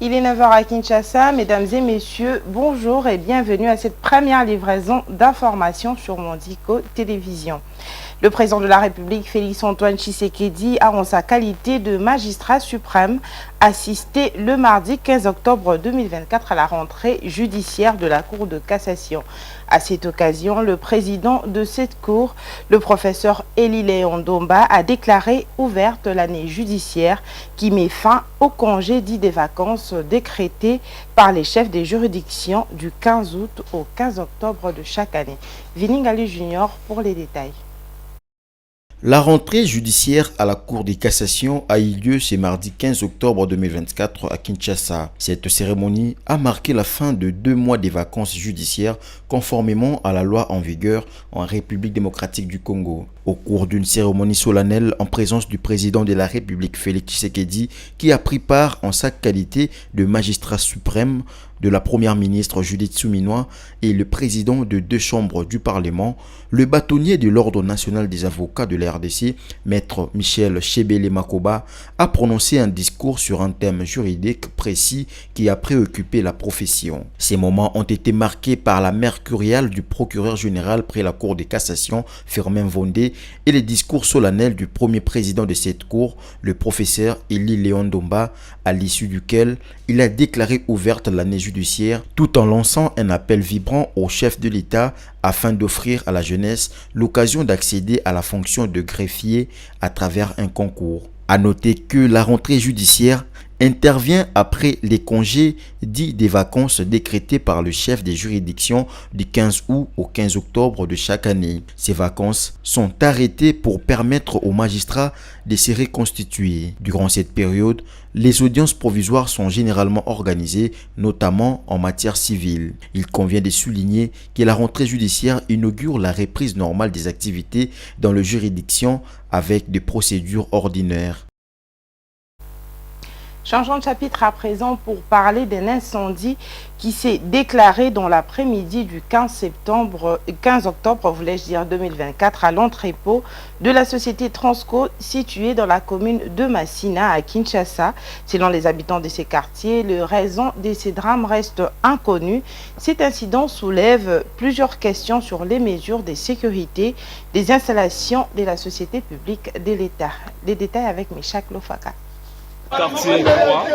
Il est 9 h à Kinshasa. Mesdames et messieurs, bonjour et bienvenue à cette première livraison d'informations sur Mondico Télévision. Le président de la République, Félix-Antoine Tshisekedi, a en sa qualité de magistrat suprême assisté le mardi 15 octobre 2024 à la rentrée judiciaire de la Cour de cassation. À cette occasion, le président de cette cour, le professeur Eli Léon Domba, a déclaré ouverte l'année judiciaire qui met fin au congé dit des vacances décrété par les chefs des juridictions du 15 août au 15 octobre de chaque année. Viningali Junior pour les détails. La rentrée judiciaire à la Cour de cassation a eu lieu ce mardi 15 octobre 2024 à Kinshasa. Cette cérémonie a marqué la fin de 2 mois de vacances judiciaires conformément à la loi en vigueur en République démocratique du Congo. Au cours d'une cérémonie solennelle en présence du président de la République Félix Tshisekedi qui a pris part en sa qualité de magistrat suprême, de la première ministre Judith Suminwa et le président de 2 chambres du Parlement, le bâtonnier de l'Ordre national des avocats de la RDC, maître Michel Chebele Makoba, a prononcé un discours sur un thème juridique précis qui a préoccupé la profession. Ces moments ont été marqués par la mercuriale du procureur général près la Cour de cassation, Firmin Vondé, et les discours solennels du premier président de cette cour, le professeur Eli Léon Domba, à l'issue duquel il a déclaré ouverte l'année judiciaire tout en lançant un appel vibrant au chef de l'État afin d'offrir à la jeunesse l'occasion d'accéder à la fonction de greffier à travers un concours. À noter que la rentrée judiciaire intervient après les congés dits des vacances décrétés par le chef des juridictions du 15 août au 15 octobre de chaque année. Ces vacances sont arrêtées pour permettre aux magistrats de se reconstituer. Durant cette période, les audiences provisoires sont généralement organisées, notamment en matière civile. Il convient de souligner que la rentrée judiciaire inaugure la reprise normale des activités dans les juridictions avec des procédures ordinaires. Changeons de chapitre à présent pour parler d'un incendie qui s'est déclaré dans l'après-midi du 15 octobre, voulais-je dire 2024, à l'entrepôt de la société Transco située dans la commune de Massina à Kinshasa. Selon les habitants de ces quartiers, la raison de ces drames reste inconnue. Cet incident soulève plusieurs questions sur les mesures de sécurité des installations de la société publique de l'État. Les détails avec Meshak Lofaka. Quartier 3,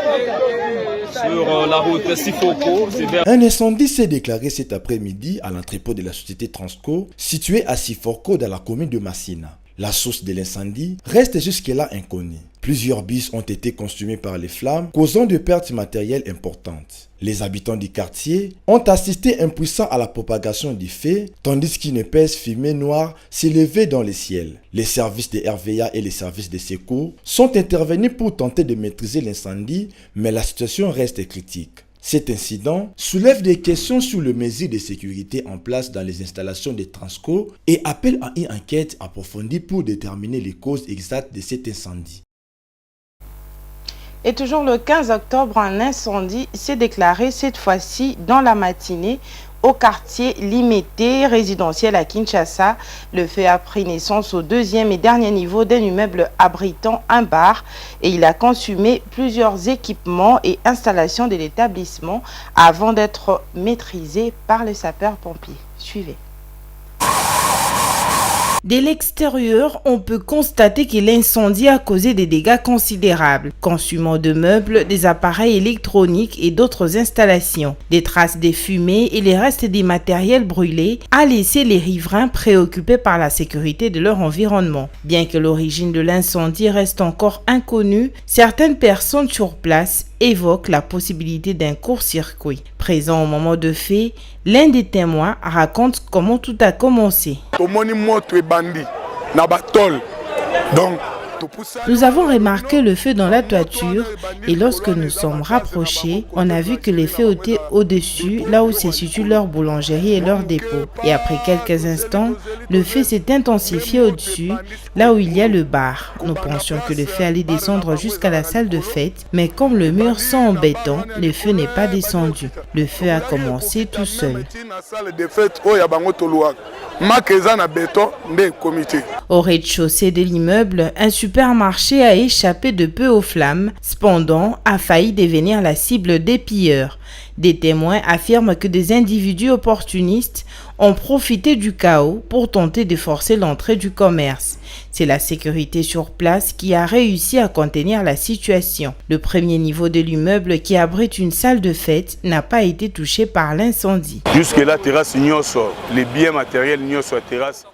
sur la route Sifoko. Un incendie s'est déclaré cet après-midi à l'entrepôt de la société Transco, situé à Sifoko dans la commune de Massina. La source de l'incendie reste jusque-là inconnue. Plusieurs bus ont été consumés par les flammes, causant de pertes matérielles importantes. Les habitants du quartier ont assisté impuissants à la propagation du feu, tandis qu'une épaisse fumée noire s'élevait dans le ciel. Les services de RVA et les services de secours sont intervenus pour tenter de maîtriser l'incendie, mais la situation reste critique. Cet incident soulève des questions sur les mesures de sécurité en place dans les installations de Transco et appelle à une enquête approfondie pour déterminer les causes exactes de cet incendie. Et toujours le 15 octobre, un incendie s'est déclaré cette fois-ci dans la matinée au quartier limité résidentiel à Kinshasa. Le feu a pris naissance au 2e et dernier niveau d'un immeuble abritant un bar et il a consumé plusieurs équipements et installations de l'établissement avant d'être maîtrisé par les sapeurs-pompiers. Suivez. De l'extérieur, on peut constater que l'incendie a causé des dégâts considérables, consumant de meubles, des appareils électroniques et d'autres installations. Des traces de fumée et les restes des matériels brûlés a laissé les riverains préoccupés par la sécurité de leur environnement. Bien que l'origine de l'incendie reste encore inconnue, certaines personnes sur place évoque la possibilité d'un court-circuit. Présent au moment de fait, l'un des témoins raconte comment tout a commencé. Nous avons remarqué le feu dans la toiture et lorsque nous sommes rapprochés, on a vu que les feux étaient au-dessus, là où se situe leur boulangerie et leur dépôt. Et après quelques instants, le feu s'est intensifié au-dessus, là où il y a le bar. Nous pensions que le feu allait descendre jusqu'à la salle de fête, mais comme le mur sont en béton, le feu n'est pas descendu. Le feu a commencé tout seul. Au rez-de-chaussée de l'immeuble, un supermarché a échappé de peu aux flammes, cependant a failli devenir la cible des pilleurs. Des témoins affirment que des individus opportunistes ont profité du chaos pour tenter de forcer l'entrée du commerce. C'est la sécurité sur place qui a réussi à contenir la situation. Le premier niveau de l'immeuble qui abrite une salle de fête n'a pas été touché par l'incendie. Jusque-là, terrasse, les biens matériels, terrasse.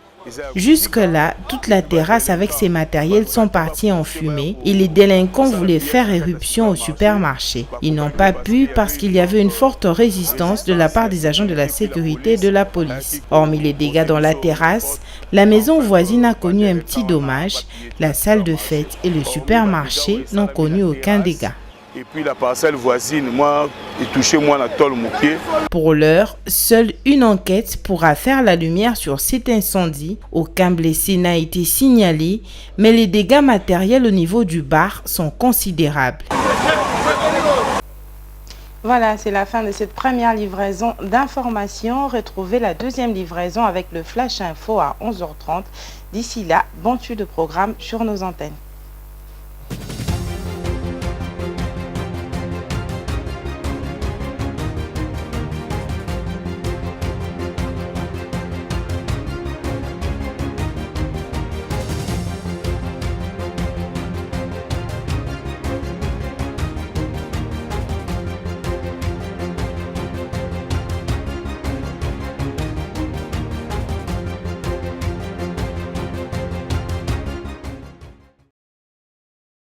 Jusque-là, toute la terrasse avec ses matériels sont partis en fumée et les délinquants voulaient faire éruption au supermarché. Ils n'ont pas pu parce qu'il y avait une forte résistance de la part des agents de la sécurité et de la police. Hormis les dégâts dans la terrasse, la maison voisine a connu un petit dommage. La salle de fête et le supermarché n'ont connu aucun dégât. Et puis la parcelle voisine, moi, est touché, moi, la tôle mouquée. Pour l'heure, seule une enquête pourra faire la lumière sur cet incendie. Aucun blessé n'a été signalé, mais les dégâts matériels au niveau du bar sont considérables. Voilà, c'est la fin de cette première livraison d'informations. Retrouvez la deuxième livraison avec le Flash Info à 11h30. D'ici là, bon suivi de programme sur nos antennes.